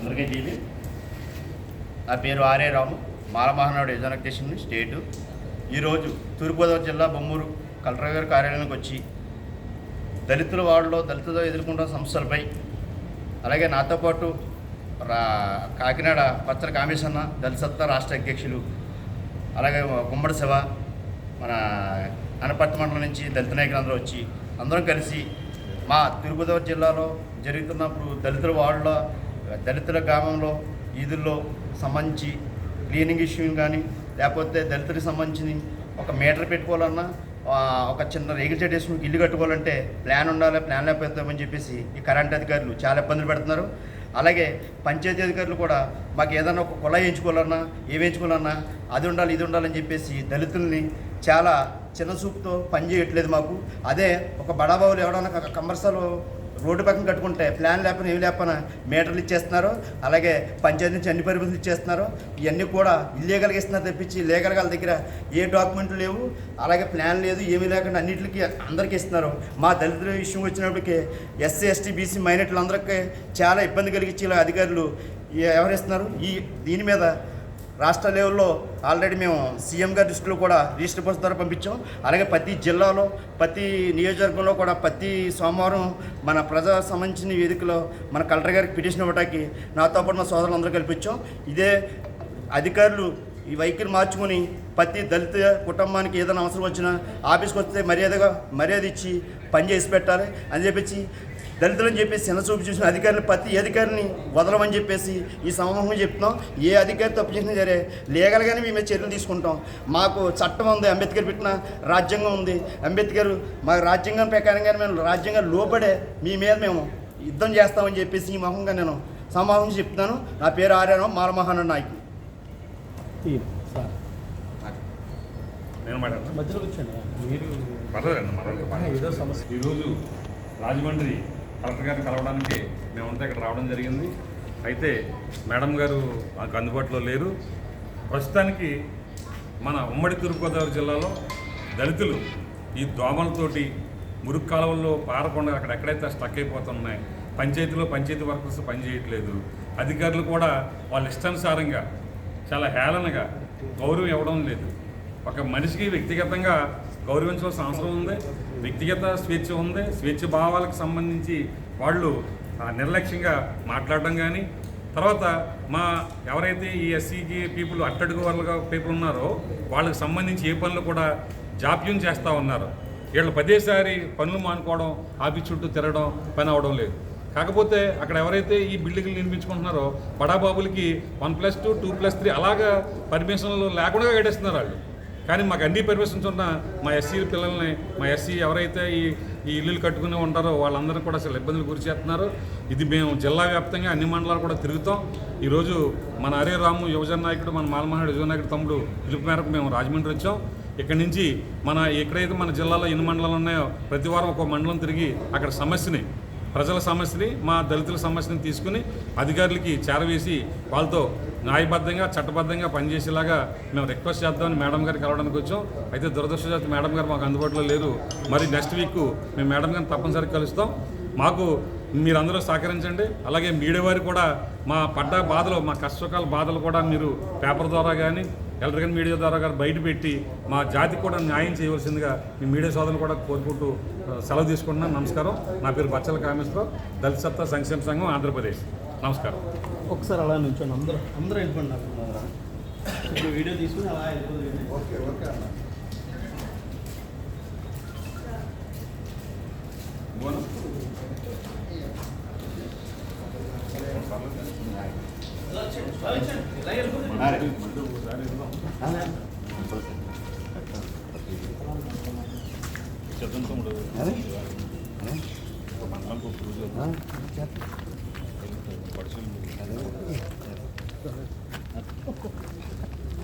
అందరికీ జీవి. నా పేరు ఆర్ఏ రాము, మాలమహానాడు యువజన స్టేటు. ఈరోజు తూర్పుగోదావరి జిల్లా బొమ్మూరు కలెక్టర్ గారి కార్యాలయానికి వచ్చి దళితుల వార్డులో దళితులతో ఎదుర్కొంటున్న సమస్యలపై, అలాగే నాతో పాటు కాకినాడ పచ్చల కామేశన్న దళిత సత్తా రాష్ట్ర అధ్యక్షులు, అలాగే గుమ్మడి శివ మన అనపర్తి మండలం నుంచి దళిత నాయకులందరూ వచ్చి అందరం కలిసి మా తూర్పుగోదావరి జిల్లాలో జరుగుతున్నప్పుడు దళితుల వార్డులో దళితుల గ్రామంలో ఈదుల్లో సంబంధించి క్లీనింగ్ ఇష్యూ కానీ, లేకపోతే దళితులకు సంబంధించి ఒక మీటర్ పెట్టుకోవాలన్నా, ఒక చిన్న రేగుల చెట్టు వేసుకుని ఇల్లు కట్టుకోవాలంటే ప్లాన్ ఉండాలి, ప్లాన్ లేకపోతామని చెప్పేసి ఈ కరెంట్ అధికారులు చాలా ఇబ్బందులు పెడుతున్నారు. అలాగే పంచాయతీ అధికారులు కూడా మాకు ఏదైనా ఒక కుళాయి వేయించుకోవాలన్నా, వేయించుకోవాలన్నా అది ఉండాలి, ఇది ఉండాలని చెప్పేసి దళితుల్ని చాలా చిన్న చూపుతో పని చేయట్లేదు మాకు. అదే ఒక బడాబాబులు ఎవడన్నా కమర్షియల్ రోడ్డు పక్కన కట్టుకుంటే ప్లాన్ లేకపోయినా ఏమి లేకపోయినా మీటర్లు ఇచ్చేస్తున్నారు. అలాగే పంచాయతీ నుంచి అన్ని పరిమితులు ఇచ్చేస్తున్నారు. ఇవన్నీ కూడా ఇల్లీగల్గా ఇస్తున్నారు తప్పించి లీగల్గా వాళ్ళ దగ్గర ఏ డాక్యుమెంట్లు లేవు, అలాగే ప్లాన్ లేదు, ఏమీ లేకుండా అన్నింటికి అందరికీ ఇస్తున్నారు. మా దళితుల విషయం వచ్చినప్పటికీ ఎస్సీ ఎస్టీ బీసీ మైనారిటీలందరికీ చాలా ఇబ్బంది కలిగించి ఇలా అధికారులు వ్యవహరిస్తున్నారు. దీని మీద రాష్ట్ర లెవెల్లో ఆల్రెడీ మేము సీఎం గారి దృష్టిలో కూడా రిజిస్టర్ పోస్ట్ ద్వారా పంపించాం. అలాగే ప్రతి జిల్లాలో ప్రతి నియోజకవర్గంలో కూడా ప్రతి సోమవారం మన ప్రజా సంబంధించిన వేదికలో మన కలెక్టర్ గారికి పిటిషన్ ఇవ్వడానికి నాతో పాటు మా సోదరులందరూ కల్పించాం. ఇదే అధికారులు ఈ వైఖరి మార్చుకొని ప్రతి దళిత కుటుంబానికి ఏదైనా అవసరం వచ్చినా ఆఫీస్కి వస్తే మర్యాద ఇచ్చి పని చేసి పెట్టాలి అని చెప్పేసి దళితులని చెప్పేసి చిన్న చూపు చూసిన అధికారులు ప్రతి అధికారిని వదలమని చెప్పేసి ఈ సమూహంగా చెప్తున్నాం. ఏ అధికారి తప్పు చేసినా సరే లీగల్గానే మేము చర్యలు తీసుకుంటాం. మాకు చట్టం ఉంది, అంబేద్కర్ పెట్టిన రాజ్యాంగం ఉంది. అంబేద్కర్ మా రాజ్యాంగం ప్రకారంగానే మేము రాజ్యాంగం లోపడే మీ మీద మేము యుద్ధం చేస్తామని చెప్పేసి ఈ మొహంగా నేను సమూహంగా చెప్తున్నాను. నా పేరు ఆర్యాను, మాలమహానాడు నాయకుడు. ఈరోజు రాజమండ్రి కలెక్టర్ గారిని కలవడానికి మేమంతా ఇక్కడ రావడం జరిగింది. అయితే మేడం గారు మాకు అందుబాటులో లేరు. ప్రస్తుతానికి మన ఉమ్మడి తూర్పుగోదావరి జిల్లాలో దళితులు ఈ దోమలతోటి మురుగు కాలువల్లో పారకుండా అక్కడెక్కడైతే స్టక్ అయిపోతున్నాయి. పంచాయతీ వర్కర్స్ పనిచేయట్లేదు. అధికారులు కూడా వాళ్ళ ఇష్టానుసారంగా చాలా హేళనగా గౌరవం ఇవ్వడం లేదు. ఒక మనిషికి వ్యక్తిగతంగా గౌరవించవలసిన అవసరం ఉంది, వ్యక్తిగత స్వేచ్ఛ ఉంది. స్వేచ్ఛ భావాలకు సంబంధించి వాళ్ళు నిర్లక్ష్యంగా మాట్లాడడం కానీ, తర్వాత మా ఎవరైతే ఈ ఎస్సీకి పీపుల్ అట్టడుగు వాళ్ళగా పీపుల్ ఉన్నారో వాళ్ళకి సంబంధించి ఏ పనులు కూడా జాప్యం చేస్తూ ఉన్నారు. వీళ్ళు పదేసారి పనులు మానుకోవడం, ఆఫీస్ చుట్టూ తిరగడం పని అవడం లేదు. కాకపోతే అక్కడ ఎవరైతే ఈ బిల్డింగ్లు నిర్మించుకుంటున్నారో బడాబాబులకి 1+2, 2+3 అలాగా పర్మిషన్లు లేకుండా గడిస్తున్నారు వాళ్ళు. కానీ మాకు అన్ని పర్మిషన్స్ ఉన్న మా ఎస్సీ పిల్లల్ని, మా ఎస్సీ ఎవరైతే ఈ ఇల్లులు కట్టుకుని ఉంటారో వాళ్ళందరూ కూడా అసలు ఇబ్బందులు గురి చేస్తున్నారు. ఇది మేము జిల్లా వ్యాప్తంగా అన్ని మండలాలు కూడా తిరుగుతాం. ఈరోజు మన ఆర్ఏ రాము యువజన నాయకుడు, మన మాలమహానాడు యువజన నాయకుడు తమ్ముడు పిలుపు మేరకు మేము రాజమండ్రి వచ్చాం. ఇక్కడి నుంచి ఎక్కడైతే మన జిల్లాలో ఎన్ని మండలాలు ఉన్నాయో ప్రతి వారం ఒక మండలం తిరిగి అక్కడ ప్రజల సమస్యని, మా దళితుల సమస్యని తీసుకుని అధికారులకి చేరవేసి వాళ్ళతో న్యాయబద్ధంగా చట్టబద్ధంగా పనిచేసేలాగా మేము రిక్వెస్ట్ చేద్దామని మేడం గారికి కలవడానికి వచ్చాం. అయితే దురదృష్టవశాత్తు మేడం గారు మాకు అందుబాటులో లేరు. మరి నెక్స్ట్ వీక్ మేము మేడం గారిని తప్పనిసరిగా కలుస్తాం. మాకు మీరందరూ సహకరించండి. అలాగే మీడియా వారు కూడా మా పడ్డ బాధలు, మా కష్టసుఖాల బాధలు కూడా మీరు పేపర్ ద్వారా కానీ ఎలక్ట్రికల్ మీడియా ద్వారా కానీ బయటపెట్టి మా జాతికి కూడా న్యాయం చేయవలసిందిగా మీ మీడియా సోదరులు కూడా కోరుకుంటూ సెలవు తీసుకుంటున్నాను. నమస్కారం. నా పేరు పచ్చల కామేశ్వరరావు, దళిత సత్తా సంక్షేమ సంఘం, ఆంధ్రప్రదేశ్. నమస్కారం. ఒకసారి అలా నుంచోండి, అందరూ వెళ్ళిపోండి. ఇప్పుడు వీడియో తీసుకుని అలా వెళ్ళిపోతుంది. ఓకే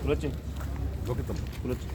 కులొచ్చి